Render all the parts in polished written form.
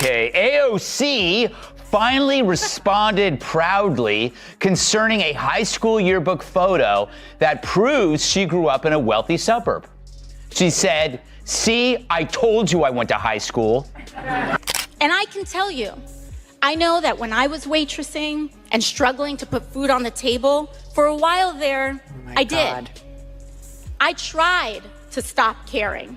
Okay, AOC finally responded proudly concerning a high school yearbook photo that proves she grew up in a wealthy suburb. She said, "See, I told you I went to high school." And I can tell you, I know that when I was waitressing and struggling to put food on the table, for a while there, I did. I tried to stop caring.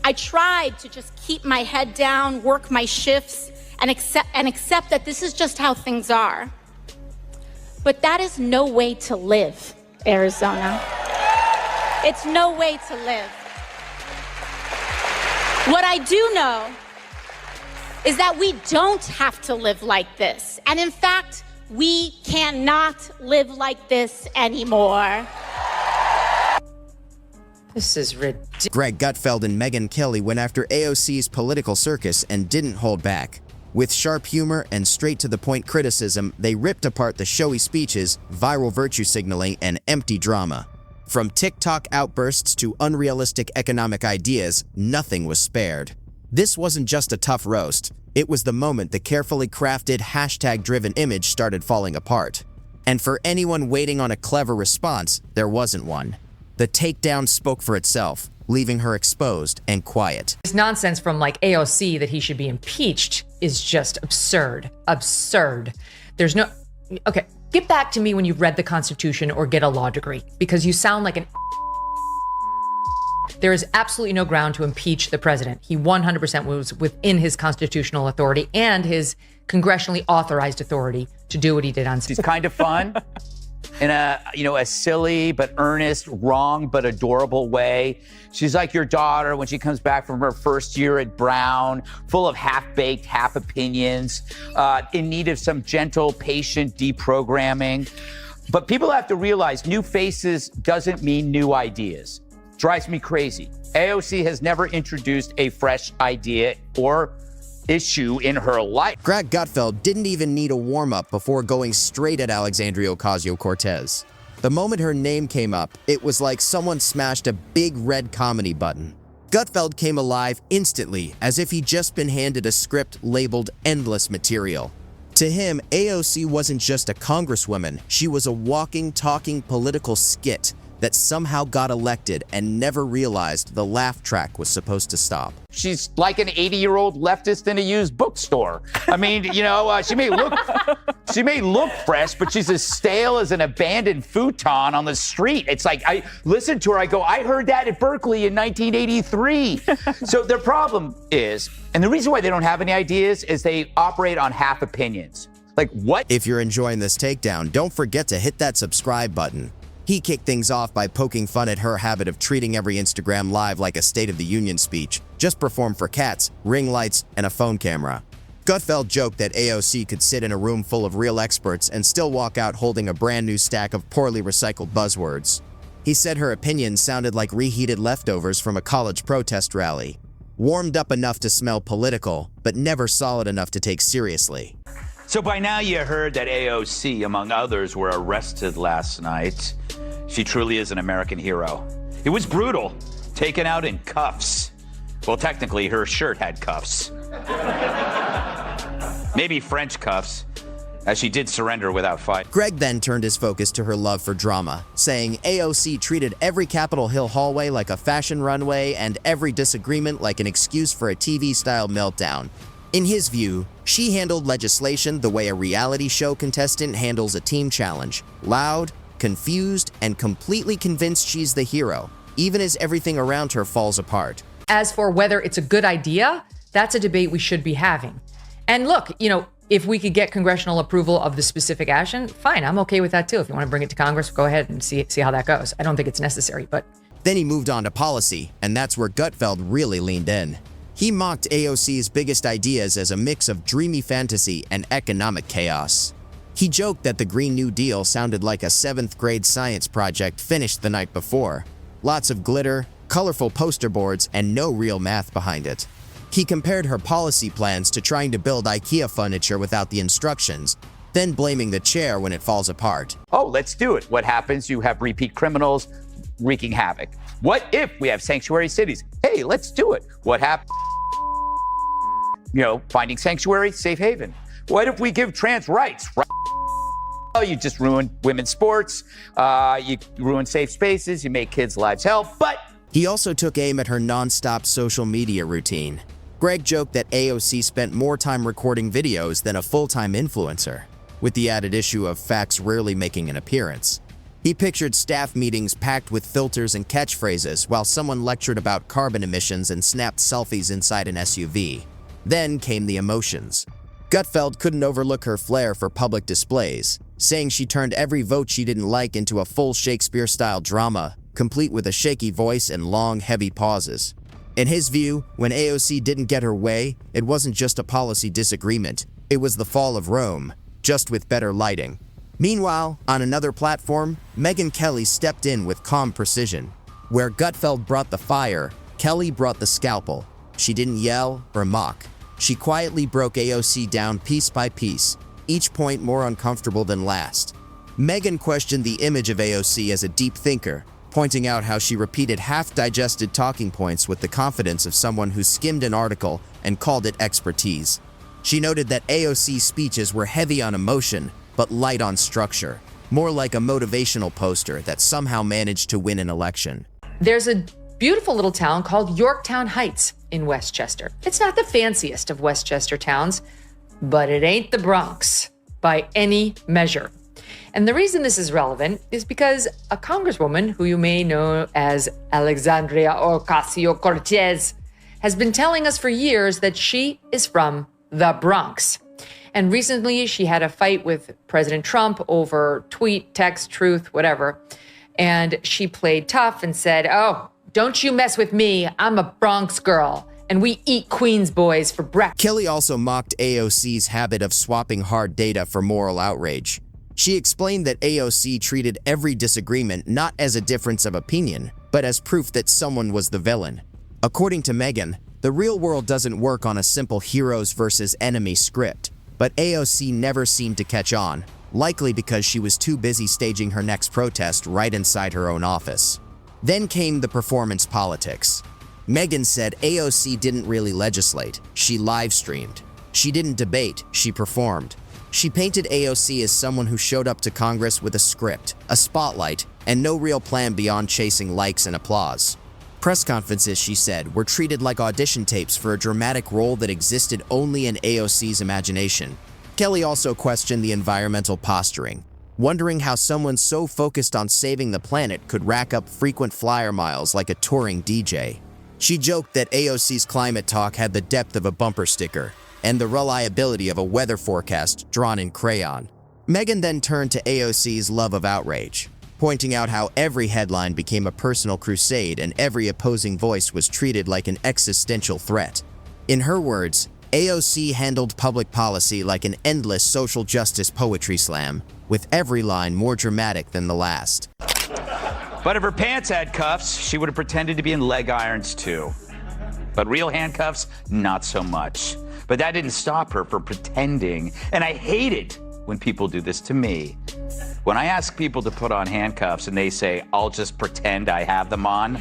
I tried to just keep my head down, work my shifts, and accept that this is just how things are. But that is no way to live, Arizona. It's no way to live. What I do know is that we don't have to live like this. And in fact, we cannot live like this anymore. This is ridiculous. Greg Gutfeld and Megyn Kelly went after AOC's political circus and didn't hold back. With sharp humor and straight-to-the-point criticism, they ripped apart the showy speeches, viral virtue signaling, and empty drama. From TikTok outbursts to unrealistic economic ideas, nothing was spared. This wasn't just a tough roast. It was the moment the carefully crafted, hashtag-driven image started falling apart. And for anyone waiting on a clever response, there wasn't one. The takedown spoke for itself, leaving her exposed and quiet. This nonsense from like AOC that he should be impeached is just absurd. Absurd. There's no... Okay, get back to me when you've read the Constitution or get a law degree, because you sound like an... There is absolutely no ground to impeach the president. He 100% was within his constitutional authority and his congressionally authorized authority to do what he did on... She's kind of fun in a silly but earnest, wrong but adorable way. She's like your daughter when she comes back from her first year at Brown, full of half-baked, half opinions, in need of some gentle, patient deprogramming. But people have to realize new faces doesn't mean new ideas. Drives me crazy. AOC has never introduced a fresh idea or issue in her life. Greg Gutfeld didn't even need a warm-up before going straight at Alexandria Ocasio-Cortez. The moment her name came up, it was like someone smashed a big red comedy button. Gutfeld came alive instantly, as if he'd just been handed a script labeled endless material. To him, AOC wasn't just a congresswoman, she was a walking, talking political skit that somehow got elected and never realized the laugh track was supposed to stop. She's like an 80-year-old leftist in a used bookstore. I mean, she may look fresh, but she's as stale as an abandoned futon on the street. It's like, I listen to her, I go, I heard that at Berkeley in 1983. So their problem is, and the reason why they don't have any ideas is they operate on half opinions. Like what? If you're enjoying this takedown, don't forget to hit that subscribe button. He kicked things off by poking fun at her habit of treating every Instagram live like a State of the Union speech, just performed for cats, ring lights, and a phone camera. Gutfeld joked that AOC could sit in a room full of real experts and still walk out holding a brand new stack of poorly recycled buzzwords. He said her opinions sounded like reheated leftovers from a college protest rally. Warmed up enough to smell political, but never solid enough to take seriously. So by now you heard that AOC, among others, were arrested last night. She truly is an American hero. It was brutal, taken out in cuffs. Well, technically, her shirt had cuffs. Maybe French cuffs, as she did surrender without fight. Greg then turned his focus to her love for drama, saying AOC treated every Capitol Hill hallway like a fashion runway and every disagreement like an excuse for a TV-style meltdown. In his view, she handled legislation the way a reality show contestant handles a team challenge. Loud, confused, and completely convinced she's the hero, even as everything around her falls apart. As for whether it's a good idea, that's a debate we should be having. And look, if we could get congressional approval of the specific action, fine, I'm okay with that too. If you want to bring it to Congress, go ahead and see how that goes. I don't think it's necessary, but... Then he moved on to policy, and that's where Gutfeld really leaned in. He mocked AOC's biggest ideas as a mix of dreamy fantasy and economic chaos. He joked that the Green New Deal sounded like a 7th grade science project finished the night before. Lots of glitter, colorful poster boards, and no real math behind it. He compared her policy plans to trying to build IKEA furniture without the instructions, then blaming the chair when it falls apart. Oh, let's do it. What happens? You have repeat criminals wreaking havoc. What if we have sanctuary cities? Hey, let's do it. What happens? finding sanctuary, safe haven. What if we give trans rights? Oh, you just ruin women's sports. You ruin safe spaces. You make kids' lives hell. But he also took aim at her non-stop social media routine. Greg joked that AOC spent more time recording videos than a full-time influencer, with the added issue of facts rarely making an appearance. He pictured staff meetings packed with filters and catchphrases while someone lectured about carbon emissions and snapped selfies inside an SUV. Then came the emotions. Gutfeld couldn't overlook her flair for public displays, saying she turned every vote she didn't like into a full Shakespeare-style drama, complete with a shaky voice and long, heavy pauses. In his view, when AOC didn't get her way, it wasn't just a policy disagreement. It was the fall of Rome, just with better lighting. Meanwhile, on another platform, Megyn Kelly stepped in with calm precision. Where Gutfeld brought the fire, Kelly brought the scalpel. She didn't yell or mock. She quietly broke AOC down piece by piece, each point more uncomfortable than last. Megyn questioned the image of AOC as a deep thinker, pointing out how she repeated half-digested talking points with the confidence of someone who skimmed an article and called it expertise. She noted that AOC's speeches were heavy on emotion, but light on structure, more like a motivational poster that somehow managed to win an election. There's a beautiful little town called Yorktown Heights in Westchester. It's not the fanciest of Westchester towns, but it ain't the Bronx by any measure. And the reason this is relevant is because a congresswoman who you may know as Alexandria Ocasio-Cortez has been telling us for years that she is from the Bronx. And recently she had a fight with President Trump over tweet, text, truth, whatever. And she played tough and said, "Oh, don't you mess with me. I'm a Bronx girl, and we eat Queens boys for breakfast." Kelly also mocked AOC's habit of swapping hard data for moral outrage. She explained that AOC treated every disagreement not as a difference of opinion, but as proof that someone was the villain. According to Megyn, the real world doesn't work on a simple heroes versus enemies script, but AOC never seemed to catch on, likely because she was too busy staging her next protest right inside her own office. Then came the performance politics. Megyn said AOC didn't really legislate, she live-streamed. She didn't debate, she performed. She painted AOC as someone who showed up to Congress with a script, a spotlight, and no real plan beyond chasing likes and applause. Press conferences, she said, were treated like audition tapes for a dramatic role that existed only in AOC's imagination. Kelly also questioned the environmental posturing, wondering how someone so focused on saving the planet could rack up frequent flyer miles like a touring DJ. She joked that AOC's climate talk had the depth of a bumper sticker and the reliability of a weather forecast drawn in crayon. Megyn then turned to AOC's love of outrage, pointing out how every headline became a personal crusade and every opposing voice was treated like an existential threat. In her words, AOC handled public policy like an endless social justice poetry slam, with every line more dramatic than the last. But if her pants had cuffs, she would have pretended to be in leg irons too. But real handcuffs, not so much. But that didn't stop her from pretending. And I hate it when people do this to me. When I ask people to put on handcuffs and they say, "I'll just pretend I have them on,"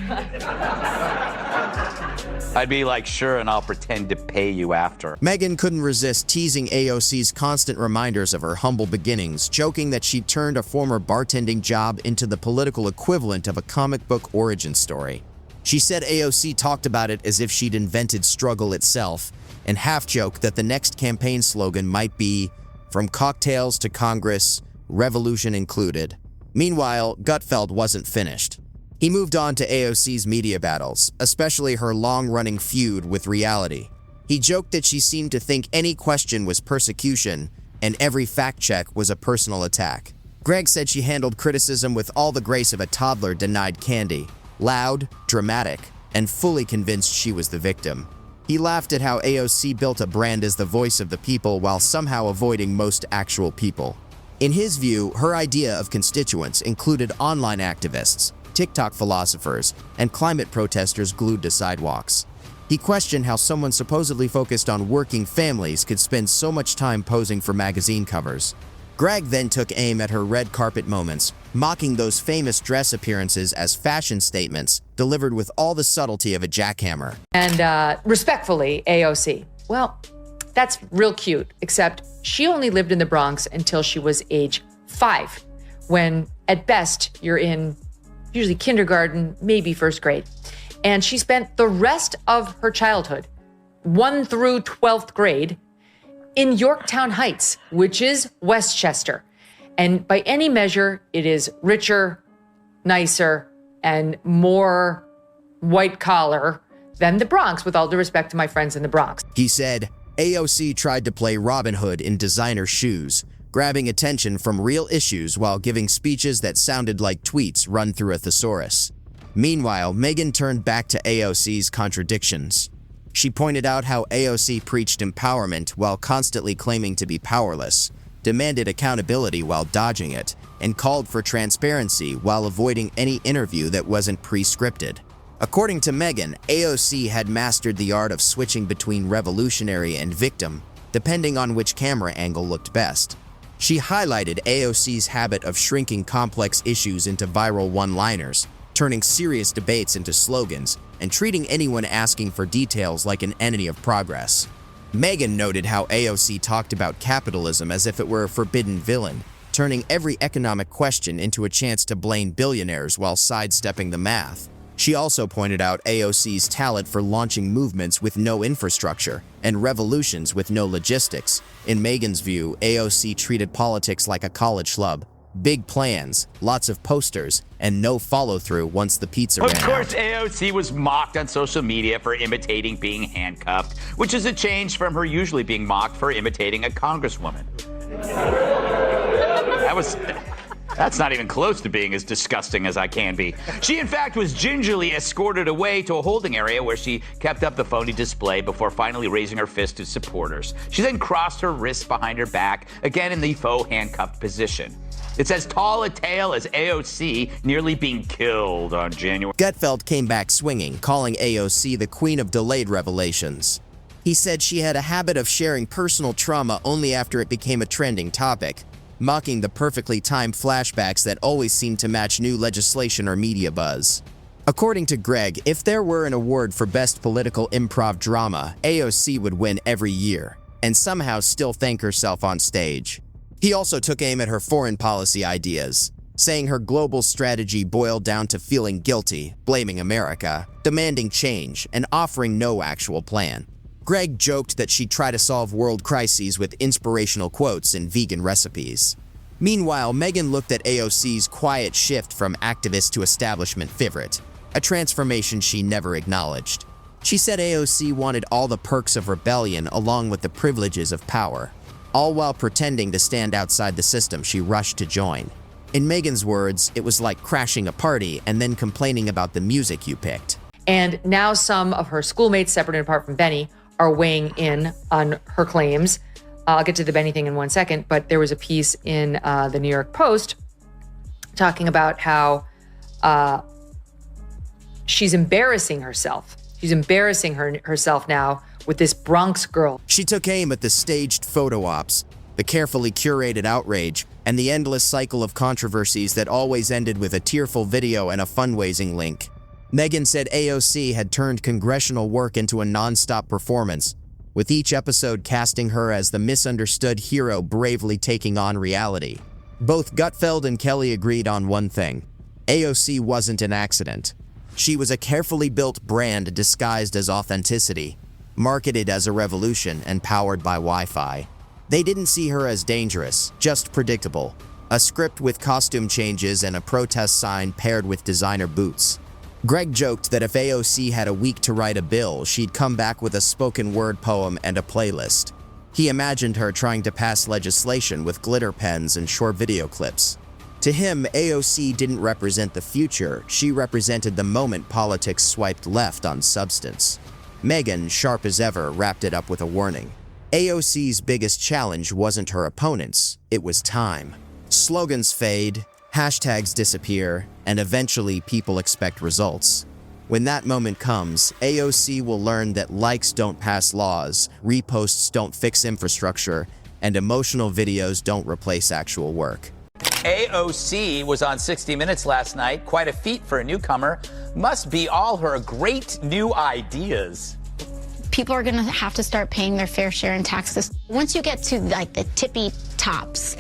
I'd be like, "Sure, and I'll pretend to pay you after." Megyn couldn't resist teasing AOC's constant reminders of her humble beginnings, joking that she'd turned a former bartending job into the political equivalent of a comic book origin story. She said AOC talked about it as if she'd invented struggle itself, and half-joked that the next campaign slogan might be, "From cocktails to Congress, revolution included." Meanwhile, Gutfeld wasn't finished. He moved on to AOC's media battles, especially her long-running feud with reality. He joked that she seemed to think any question was persecution, and every fact-check was a personal attack. Greg said she handled criticism with all the grace of a toddler denied candy, loud, dramatic, and fully convinced she was the victim. He laughed at how AOC built a brand as the voice of the people while somehow avoiding most actual people. In his view, her idea of constituents included online activists, TikTok philosophers, and climate protesters glued to sidewalks. He questioned how someone supposedly focused on working families could spend so much time posing for magazine covers. Greg then took aim at her red carpet moments, mocking those famous dress appearances as fashion statements delivered with all the subtlety of a jackhammer. And respectfully, AOC, well, that's real cute, except she only lived in the Bronx until she was age 5, when at best you're in usually kindergarten, maybe first grade. And she spent the rest of her childhood, 1 through 12th grade, in Yorktown Heights, which is Westchester. And by any measure, it is richer, nicer, and more white collar than the Bronx, with all due respect to my friends in the Bronx. He said, AOC tried to play Robin Hood in designer shoes, grabbing attention from real issues while giving speeches that sounded like tweets run through a thesaurus. Meanwhile, Megyn turned back to AOC's contradictions. She pointed out how AOC preached empowerment while constantly claiming to be powerless, demanded accountability while dodging it, and called for transparency while avoiding any interview that wasn't pre-scripted. According to Megyn, AOC had mastered the art of switching between revolutionary and victim, depending on which camera angle looked best. She highlighted AOC's habit of shrinking complex issues into viral one-liners, turning serious debates into slogans, and treating anyone asking for details like an enemy of progress. Megyn noted how AOC talked about capitalism as if it were a forbidden villain, turning every economic question into a chance to blame billionaires while sidestepping the math. She also pointed out AOC's talent for launching movements with no infrastructure and revolutions with no logistics. In Megyn's view, AOC treated politics like a college schlub. Big plans, lots of posters, and no follow-through once the pizza ran out. Of course, AOC was mocked on social media for imitating being handcuffed, which is a change from her usually being mocked for imitating a congresswoman. That's not even close to being as disgusting as I can be. She, in fact, was gingerly escorted away to a holding area where she kept up the phony display before finally raising her fist to supporters. She then crossed her wrists behind her back, again in the faux handcuffed position. It's as tall a tale as AOC nearly being killed on January. Gutfeld came back swinging, calling AOC the queen of delayed revelations. He said she had a habit of sharing personal trauma only after it became a trending topic, mocking the perfectly timed flashbacks that always seemed to match new legislation or media buzz. According to Greg, if there were an award for best political improv drama, AOC would win every year, and somehow still thank herself on stage. He also took aim at her foreign policy ideas, saying her global strategy boiled down to feeling guilty, blaming America, demanding change, and offering no actual plan. Greg joked that she'd try to solve world crises with inspirational quotes and vegan recipes. Meanwhile, Megyn looked at AOC's quiet shift from activist to establishment favorite, a transformation she never acknowledged. She said AOC wanted all the perks of rebellion along with the privileges of power, all while pretending to stand outside the system she rushed to join. In Megyn's words, it was like crashing a party and then complaining about the music you picked. And now some of her schoolmates, separate and apart from Benny, are weighing in on her claims. I'll get to the Benny thing in one second, but there was a piece in the New York Post talking about how she's embarrassing herself. She's embarrassing herself now with this Bronx girl. She took aim at the staged photo ops, the carefully curated outrage, and the endless cycle of controversies that always ended with a tearful video and a fundraising link. Megyn said AOC had turned congressional work into a non-stop performance, with each episode casting her as the misunderstood hero bravely taking on reality. Both Gutfeld and Kelly agreed on one thing: AOC wasn't an accident. She was a carefully built brand disguised as authenticity, marketed as a revolution and powered by Wi-Fi. They didn't see her as dangerous, just predictable, a script with costume changes and a protest sign paired with designer boots. Greg joked that if AOC had a week to write a bill, she'd come back with a spoken word poem and a playlist. He imagined her trying to pass legislation with glitter pens and short video clips. To him, AOC didn't represent the future, she represented the moment politics swiped left on substance. Megyn, sharp as ever, wrapped it up with a warning. AOC's biggest challenge wasn't her opponents, it was time. Slogans fade, hashtags disappear, and eventually people expect results. When that moment comes, AOC will learn that likes don't pass laws, reposts don't fix infrastructure, and emotional videos don't replace actual work. AOC was on 60 Minutes last night. Quite a feat for a newcomer. Must be all her great new ideas. people are going to have to start paying their fair share in taxes. Once you get to like the tippy tops,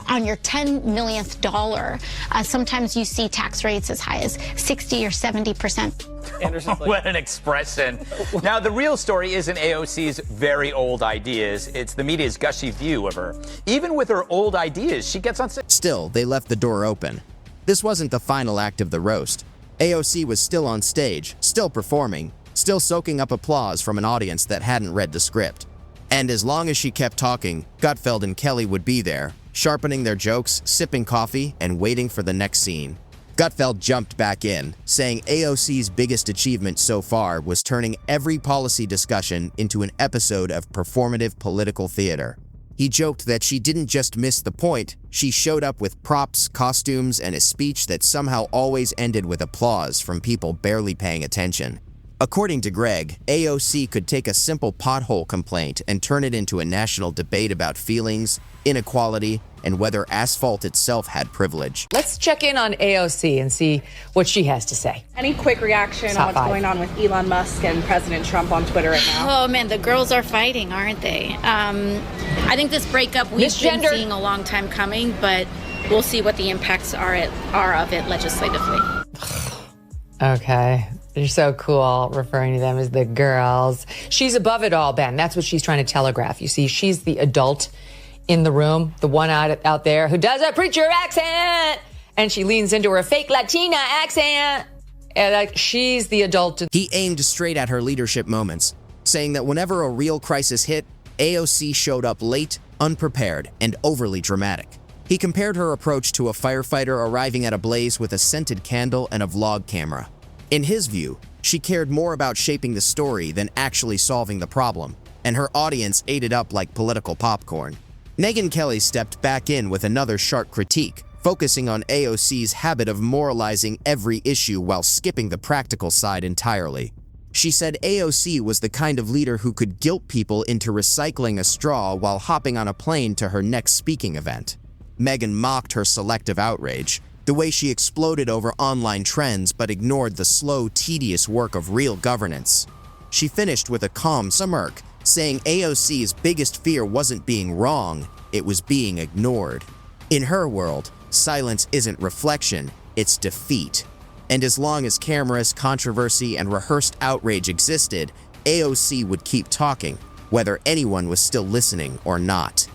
on your $10 millionth dollar, sometimes you see tax rates as high as 60 or 70%. What an expression. Now, the real story isn't AOC's very old ideas. It's the media's gushy view of her. Even with her old ideas, she gets on... Still, they left the door open. This wasn't the final act of the roast. AOC was still on stage, still performing, still soaking up applause from an audience that hadn't read the script. And as long as she kept talking, Gutfeld and Kelly would be there, sharpening their jokes, sipping coffee, and waiting for the next scene. Gutfeld jumped back in, saying AOC's biggest achievement so far was turning every policy discussion into an episode of performative political theater. He joked that she didn't just miss the point, she showed up with props, costumes, and a speech that somehow always ended with applause from people barely paying attention. According to Greg, AOC could take a simple pothole complaint and turn it into a national debate about feelings, inequality, and whether asphalt itself had privilege. Let's check in on AOC and see what she has to say. Any quick reaction on what's going on with Elon Musk and President Trump on Twitter right now? Oh man, the girls are fighting, aren't they? I think this breakup we've been seeing a long time coming, but we'll see what the impacts are of it legislatively. Okay. You're so cool referring to them as the girls. She's above it all, Ben. That's what she's trying to telegraph. You see, she's the adult in the room, the one out there who does a preacher accent, and she leans into her fake Latina accent. And she's the adult. He aimed straight at her leadership moments, saying that whenever a real crisis hit, AOC showed up late, unprepared, and overly dramatic. He compared her approach to a firefighter arriving at a blaze with a scented candle and a vlog camera. In his view, she cared more about shaping the story than actually solving the problem, and her audience ate it up like political popcorn. Megyn Kelly stepped back in with another sharp critique, focusing on AOC's habit of moralizing every issue while skipping the practical side entirely. She said AOC was the kind of leader who could guilt people into recycling a straw while hopping on a plane to her next speaking event. Megyn mocked her selective outrage, the way she exploded over online trends but ignored the slow, tedious work of real governance. She finished with a calm smirk, saying AOC's biggest fear wasn't being wrong, it was being ignored. In her world, silence isn't reflection, it's defeat. And as long as cameras, controversy, and rehearsed outrage existed, AOC would keep talking, whether anyone was still listening or not.